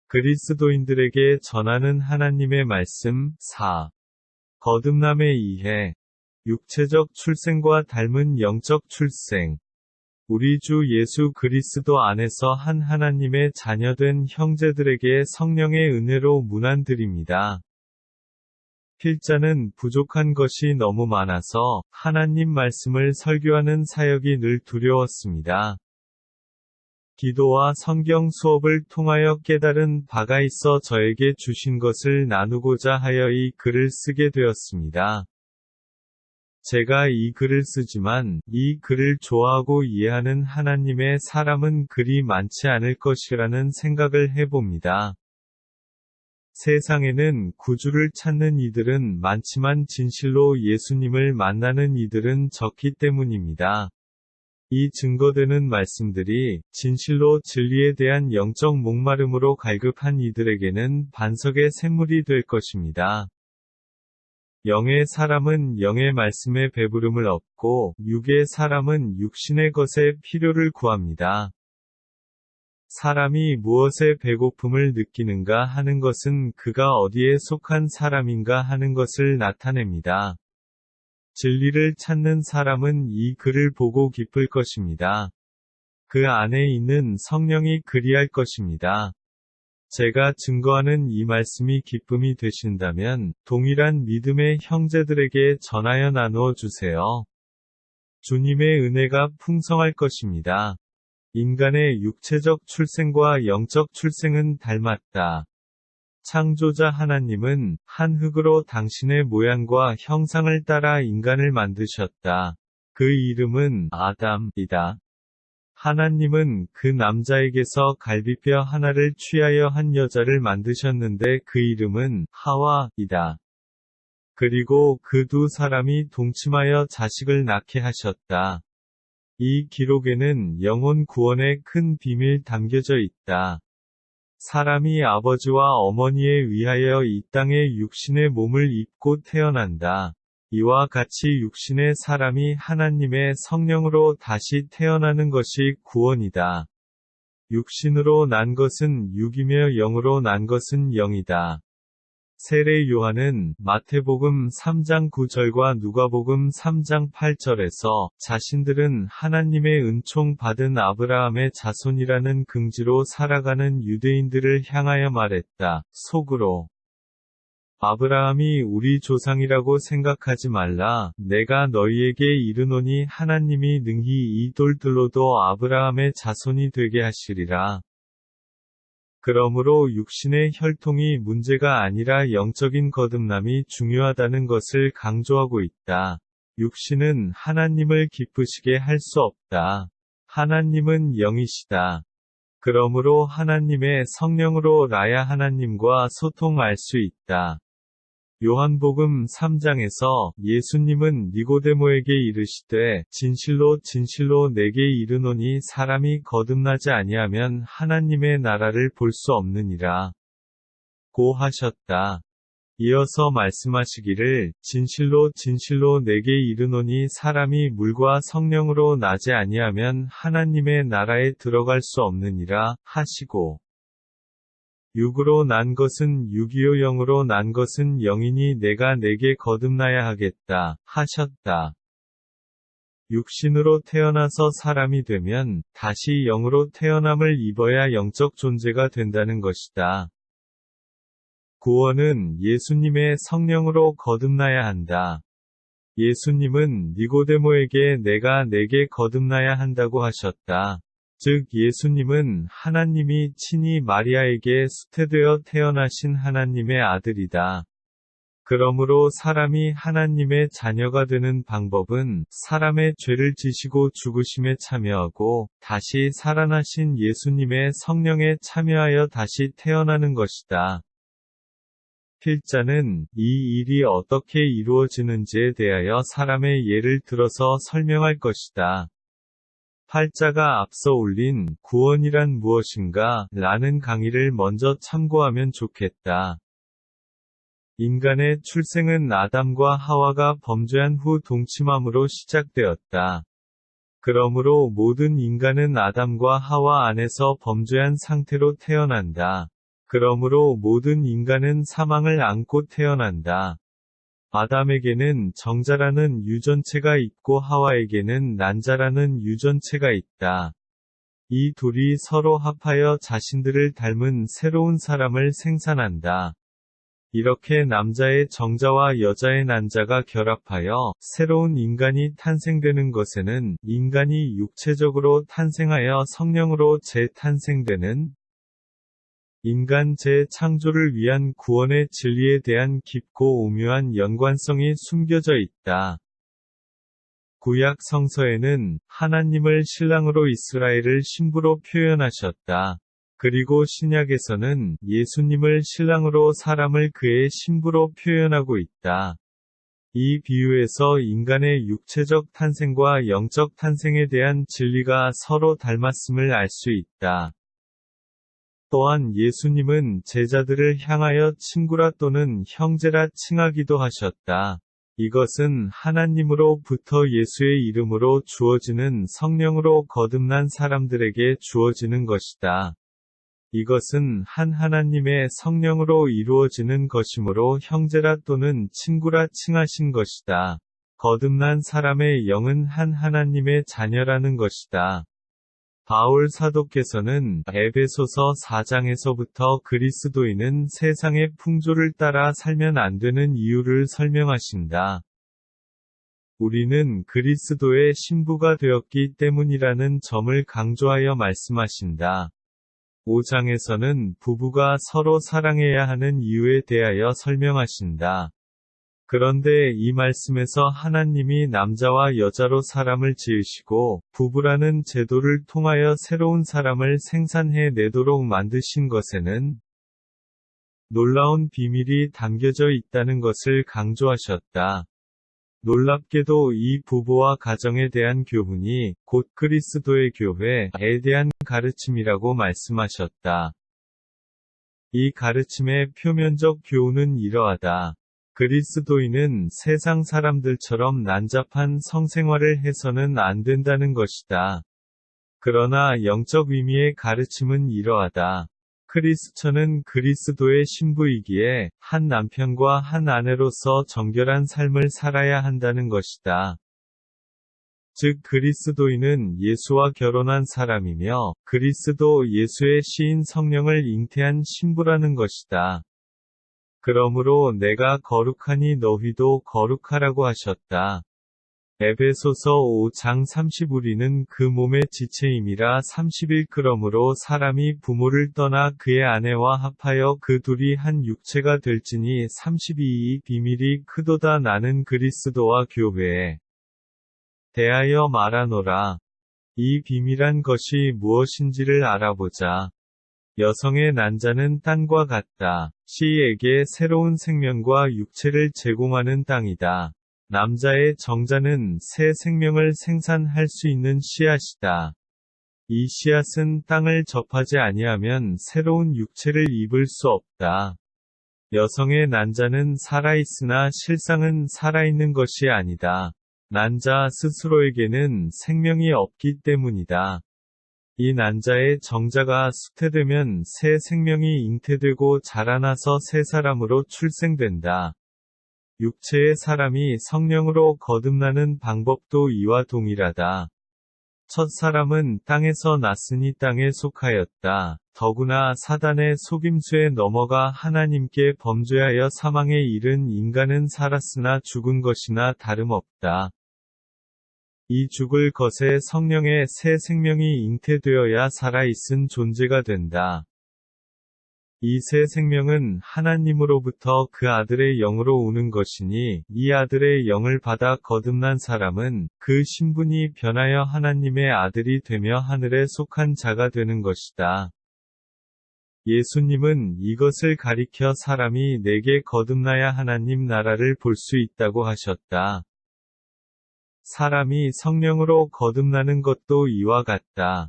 그리스도인들에게 전하는 하나님의 말씀 4. 거듭남의 이해. 육체적 출생과 닮은 영적 출생. 우리 주 예수 그리스도 안에서 한 하나님의 자녀된 형제들에게 성령의 은혜로 문안드립니다. 필자는 부족한 것이 너무 많아서 하나님 말씀을 설교하는 사역이 늘 두려웠습니다. 기도와 성경 수업을 통하여 깨달은 바가 있어 저에게 주신 것을 나누고자 하여 이 글을 쓰게 되었습니다. 제가 이 글을 쓰지만 이 글을 좋아하고 이해하는 하나님의 사람은 그리 많지 않을 것이라는 생각을 해봅니다. 세상에는 구주를 찾는 이들은 많지만 진실로 예수님을 만나는 이들은 적기 때문입니다. 이 증거되는 말씀들이 진실로 진리에 대한 영적 목마름으로 갈급한 이들에게는 반석의 샘물이 될 것입니다. 영의 사람은 영의 말씀에 배부름을 얻고 육의 사람은 육신의 것에 필요를 구합니다. 사람이 무엇에 배고픔을 느끼는가 하는 것은 그가 어디에 속한 사람인가 하는 것을 나타냅니다. 진리를 찾는 사람은 이 글을 보고 기쁠 것입니다. 그 안에 있는 성령이 그리할 것입니다. 제가 증거하는 이 말씀이 기쁨이 되신다면 동일한 믿음의 형제들에게 전하여 나누어 주세요. 주님의 은혜가 풍성할 것입니다. 인간의 육체적 출생과 영적 출생은 닮았다. 창조자 하나님은 한 흙으로 당신의 모양과 형상을 따라 인간을 만드셨다. 그 이름은 아담이다. 하나님은 그 남자에게서 갈비뼈 하나를 취하여 한 여자를 만드셨는데 그 이름은 하와이다. 그리고 그 두 사람이 동침하여 자식을 낳게 하셨다. 이 기록에는 영혼 구원의 큰 비밀 담겨져 있다. 사람이 아버지와 어머니에 의하여 이 땅에 육신의 몸을 입고 태어난다. 이와 같이 육신의 사람이 하나님의 성령으로 다시 태어나는 것이 구원이다. 육신으로 난 것은 육이며 영으로 난 것은 영이다. 세례 요한은 마태복음 3장 9절과 누가복음 3장 8절에서 자신들은 하나님의 은총 받은 아브라함의 자손이라는 긍지로 살아가는 유대인들을 향하여 말했다. 속으로. 아브라함이 우리 조상이라고 생각하지 말라. 내가 너희에게 이르노니 하나님이 능히 이 돌들로도 아브라함의 자손이 되게 하시리라. 그러므로 육신의 혈통이 문제가 아니라 영적인 거듭남이 중요하다는 것을 강조하고 있다. 육신은 하나님을 기쁘시게 할 수 없다. 하나님은 영이시다. 그러므로 하나님의 성령으로 라야 하나님과 소통할 수 있다. 요한복음 3장에서 예수님은 니고데모에게 이르시되 진실로 진실로 내게 이르노니 사람이 거듭나지 아니하면 하나님의 나라를 볼 수 없느니라 고 하셨다. 이어서 말씀하시기를 진실로 진실로 내게 이르노니 사람이 물과 성령으로 나지 아니하면 하나님의 나라에 들어갈 수 없느니라 하시고 육으로 난 것은 육이요 영으로 난 것은 영이니 내가 내게 거듭나야 하겠다 하셨다. 육신으로 태어나서 사람이 되면 다시 영으로 태어남을 입어야 영적 존재가 된다는 것이다. 구원은 예수님의 성령으로 거듭나야 한다. 예수님은 니고데모에게 내가 내게 거듭나야 한다고 하셨다. 즉 예수님은 하나님이 친히 마리아에게 수태되어 태어나신 하나님의 아들이다. 그러므로 사람이 하나님의 자녀가 되는 방법은 사람의 죄를 지시고 죽으심에 참여하고 다시 살아나신 예수님의 성령에 참여하여 다시 태어나는 것이다. 필자는 이 일이 어떻게 이루어지는지에 대하여 사람의 예를 들어서 설명할 것이다. 팔자가 앞서 올린 구원이란 무엇인가? 라는 강의를 먼저 참고하면 좋겠다. 인간의 출생은 아담과 하와가 범죄한 후 동침함으로 시작되었다. 그러므로 모든 인간은 아담과 하와 안에서 범죄한 상태로 태어난다. 그러므로 모든 인간은 사망을 안고 태어난다. 아담에게는 정자라는 유전체가 있고 하와에게는 난자라는 유전체가 있다. 이 둘이 서로 합하여 자신들을 닮은 새로운 사람을 생산한다. 이렇게 남자의 정자와 여자의 난자가 결합하여 새로운 인간이 탄생되는 것에는 인간이 육체적으로 탄생하여 성령으로 재탄생되는 인간 재창조를 위한 구원의 진리에 대한 깊고 오묘한 연관성이 숨겨져 있다. 구약 성서에는 하나님을 신랑으로 이스라엘을 신부로 표현하셨다. 그리고 신약에서는 예수님을 신랑으로 사람을 그의 신부로 표현하고 있다. 이 비유에서 인간의 육체적 탄생과 영적 탄생에 대한 진리가 서로 닮았음을 알 수 있다. 또한 예수님은 제자들을 향하여 친구라 또는 형제라 칭하기도 하셨다. 이것은 하나님으로부터 예수의 이름으로 주어지는 성령으로 거듭난 사람들에게 주어지는 것이다. 이것은 한 하나님의 성령으로 이루어지는 것이므로 형제라 또는 친구라 칭하신 것이다. 거듭난 사람의 영은 한 하나님의 자녀라는 것이다. 바울 사도께서는 에베소서 4장에서부터 그리스도인은 세상의 풍조를 따라 살면 안 되는 이유를 설명하신다. 우리는 그리스도의 신부가 되었기 때문이라는 점을 강조하여 말씀하신다. 5장에서는 부부가 서로 사랑해야 하는 이유에 대하여 설명하신다. 그런데 이 말씀에서 하나님이 남자와 여자로 사람을 지으시고 부부라는 제도를 통하여 새로운 사람을 생산해 내도록 만드신 것에는 놀라운 비밀이 담겨져 있다는 것을 강조하셨다. 놀랍게도 이 부부와 가정에 대한 교훈이 곧 그리스도의 교회에 대한 가르침이라고 말씀하셨다. 이 가르침의 표면적 교훈은 이러하다. 그리스도인은 세상 사람들처럼 난잡한 성생활을 해서는 안 된다는 것이다. 그러나 영적 의미의 가르침은 이러하다. 크리스천은 그리스도의 신부이기에 한 남편과 한 아내로서 정결한 삶을 살아야 한다는 것이다. 즉 그리스도인은 예수와 결혼한 사람이며 그리스도 예수의 시인 성령을 잉태한 신부라는 것이다. 그러므로 내가 거룩하니 너희도 거룩하라고 하셨다. 에베소서 5장 30 우리는 그 몸의 지체임이라 31 그러므로 사람이 부모를 떠나 그의 아내와 합하여 그 둘이 한 육체가 될지니 32 이 비밀이 크도다 나는 그리스도와 교회에 대하여 말하노라. 이 비밀한 것이 무엇인지를 알아보자. 여성의 난자는 땅과 같다. 씨에게 새로운 생명과 육체를 제공하는 땅이다. 남자의 정자는 새 생명을 생산할 수 있는 씨앗이다. 이 씨앗은 땅을 접하지 아니하면 새로운 육체를 입을 수 없다. 여성의 난자는 살아있으나 실상은 살아있는 것이 아니다. 난자 스스로에게는 생명이 없기 때문이다. 이 난자의 정자가 수태되면 새 생명이 잉태되고 자라나서 새 사람으로 출생된다. 육체의 사람이 성령으로 거듭나는 방법도 이와 동일하다. 첫 사람은 땅에서 났으니 땅에 속하였다. 더구나 사단의 속임수에 넘어가 하나님께 범죄하여 사망에 이른 인간은 살았으나 죽은 것이나 다름없다. 이 죽을 것에 성령의 새 생명이 잉태되어야 살아있은 존재가 된다. 이 새 생명은 하나님으로부터 그 아들의 영으로 오는 것이니 이 아들의 영을 받아 거듭난 사람은 그 신분이 변하여 하나님의 아들이 되며 하늘에 속한 자가 되는 것이다. 예수님은 이것을 가리켜 사람이 내게 거듭나야 하나님 나라를 볼 수 있다고 하셨다. 사람이 성령으로 거듭나는 것도 이와 같다.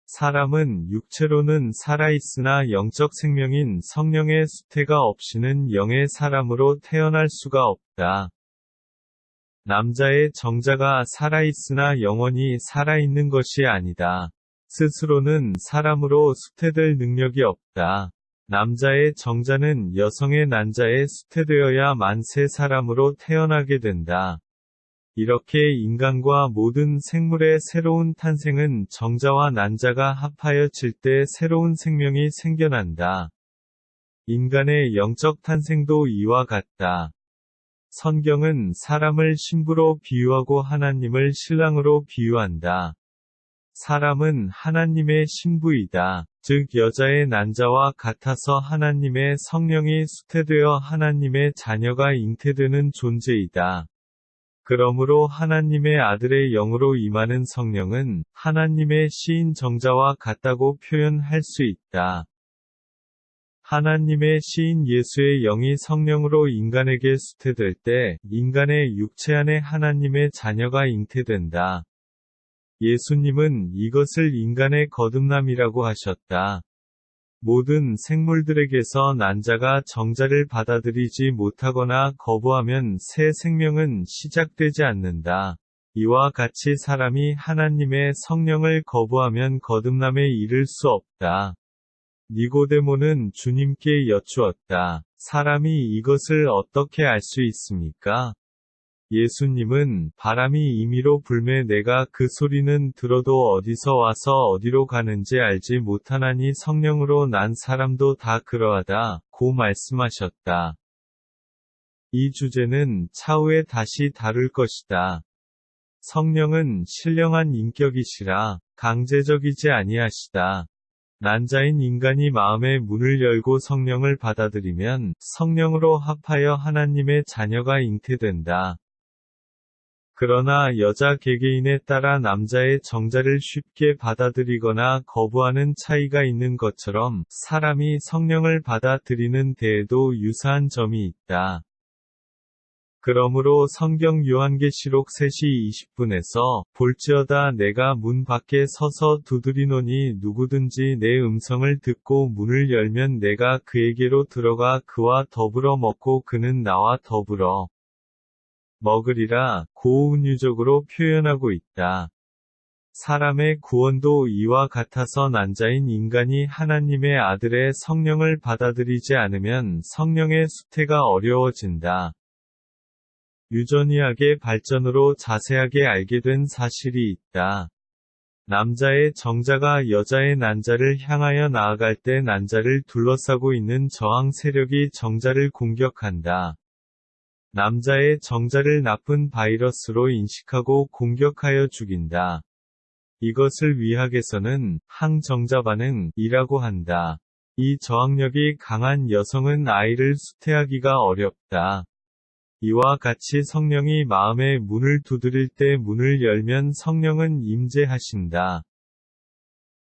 사람은 육체로는 살아있으나 영적 생명인 성령의 수태가 없이는 영의 사람으로 태어날 수가 없다. 남자의 정자가 살아있으나 영원히 살아있는 것이 아니다. 스스로는 사람으로 수태될 능력이 없다. 남자의 정자는 여성의 난자에 수태되어야 만세 사람으로 태어나게 된다. 이렇게 인간과 모든 생물의 새로운 탄생은 정자와 난자가 합하여질 때 새로운 생명이 생겨난다. 인간의 영적 탄생도 이와 같다. 성경은 사람을 신부로 비유하고 하나님을 신랑으로 비유한다. 사람은 하나님의 신부이다. 즉 여자의 난자와 같아서 하나님의 성령이 수태되어 하나님의 자녀가 잉태되는 존재이다. 그러므로 하나님의 아들의 영으로 임하는 성령은 하나님의 시인 정자와 같다고 표현할 수 있다. 하나님의 시인 예수의 영이 성령으로 인간에게 수태될 때 인간의 육체 안에 하나님의 자녀가 잉태된다. 예수님은 이것을 인간의 거듭남이라고 하셨다. 모든 생물들에게서 난자가 정자를 받아들이지 못하거나 거부하면 새 생명은 시작되지 않는다. 이와 같이 사람이 하나님의 성령을 거부하면 거듭남에 이를 수 없다. 니고데모는 주님께 여쭈었다. 사람이 이것을 어떻게 알 수 있습니까? 예수님은 바람이 임의로 불매 내가 그 소리는 들어도 어디서 와서 어디로 가는지 알지 못하나니 성령으로 난 사람도 다 그러하다 고 말씀하셨다. 이 주제는 차후에 다시 다룰 것이다. 성령은 신령한 인격이시라 강제적이지 아니하시다. 난자인 인간이 마음의 문을 열고 성령을 받아들이면 성령으로 합하여 하나님의 자녀가 잉태된다. 그러나 여자 개개인에 따라 남자의 정자를 쉽게 받아들이거나 거부하는 차이가 있는 것처럼 사람이 성령을 받아들이는 데에도 유사한 점이 있다. 그러므로 성경 요한계시록 3시 20분에서 볼지어다 내가 문 밖에 서서 두드리노니 누구든지 내 음성을 듣고 문을 열면 내가 그에게로 들어가 그와 더불어 먹고 그는 나와 더불어 먹으리라 고운유적으로 표현하고 있다. 사람의 구원도 이와 같아서 난자인 인간이 하나님의 아들의 성령을 받아들이지 않으면 성령의 수태가 어려워진다. 유전의학의 발전으로 자세하게 알게 된 사실이 있다. 남자의 정자가 여자의 난자를 향하여 나아갈 때 난자를 둘러싸고 있는 저항 세력이 정자를 공격한다. 남자의 정자를 나쁜 바이러스로 인식하고 공격하여 죽인다. 이것을 의학에서는 항정자 반응이라고 한다. 이 저항력이 강한 여성은 아이를 수태하기가 어렵다. 이와 같이 성령이 마음의 문을 두드릴 때 문을 열면 성령은 임재하신다.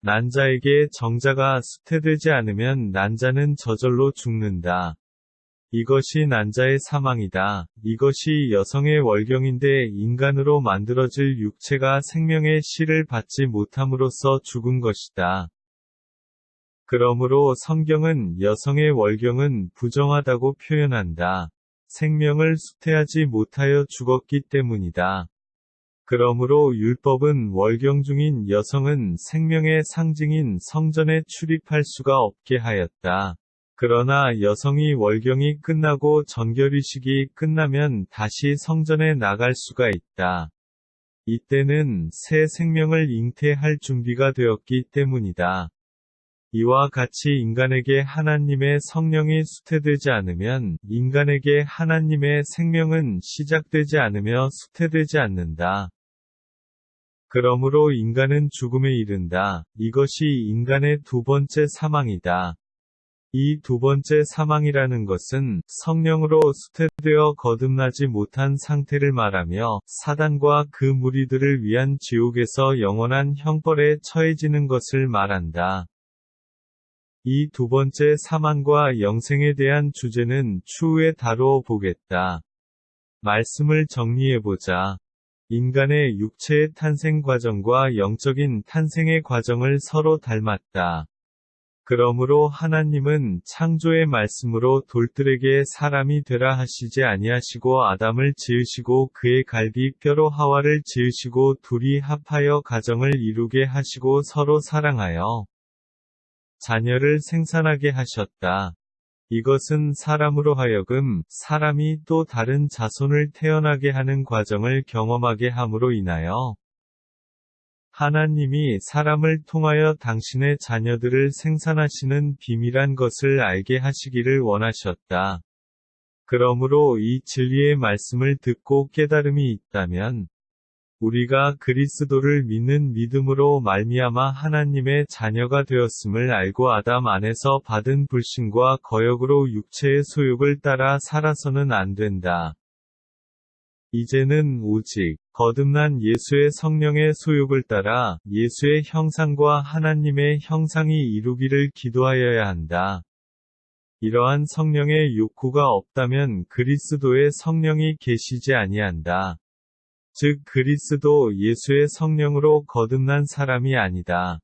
난자에게 정자가 수태되지 않으면 난자는 저절로 죽는다. 이것이 난자의 사망이다. 이것이 여성의 월경인데 인간으로 만들어질 육체가 생명의 씨를 받지 못함으로써 죽은 것이다. 그러므로 성경은 여성의 월경은 부정하다고 표현한다. 생명을 수태하지 못하여 죽었기 때문이다. 그러므로 율법은 월경 중인 여성은 생명의 상징인 성전에 출입할 수가 없게 하였다. 그러나 여성이 월경이 끝나고 전결의식이 끝나면 다시 성전에 나갈 수가 있다. 이때는 새 생명을 잉태할 준비가 되었기 때문이다. 이와 같이 인간에게 하나님의 성령이 수태되지 않으면 인간에게 하나님의 생명은 시작되지 않으며 수태되지 않는다. 그러므로 인간은 죽음에 이른다. 이것이 인간의 두 번째 사망이다. 이 두 번째 사망이라는 것은 성령으로 수태되어 거듭나지 못한 상태를 말하며 사단과 그 무리들을 위한 지옥에서 영원한 형벌에 처해지는 것을 말한다. 이 두 번째 사망과 영생에 대한 주제는 추후에 다루어 보겠다. 말씀을 정리해보자. 인간의 육체의 탄생 과정과 영적인 탄생의 과정을 서로 닮았다. 그러므로 하나님은 창조의 말씀으로 돌들에게 사람이 되라 하시지 아니하시고 아담을 지으시고 그의 갈비뼈로 하와를 지으시고 둘이 합하여 가정을 이루게 하시고 서로 사랑하여 자녀를 생산하게 하셨다. 이것은 사람으로 하여금 사람이 또 다른 자손을 태어나게 하는 과정을 경험하게 함으로 인하여 하나님이 사람을 통하여 당신의 자녀들을 생산하시는 비밀한 것을 알게 하시기를 원하셨다. 그러므로 이 진리의 말씀을 듣고 깨달음이 있다면 우리가 그리스도를 믿는 믿음으로 말미암아 하나님의 자녀가 되었음을 알고 아담 안에서 받은 불신과 거역으로 육체의 소욕을 따라 살아서는 안 된다. 이제는 오직 거듭난 예수의 성령의 소욕을 따라 예수의 형상과 하나님의 형상이 이루기를 기도하여야 한다. 이러한 성령의 욕구가 없다면 그리스도의 성령이 계시지 아니한다. 즉 그리스도 예수의 성령으로 거듭난 사람이 아니다.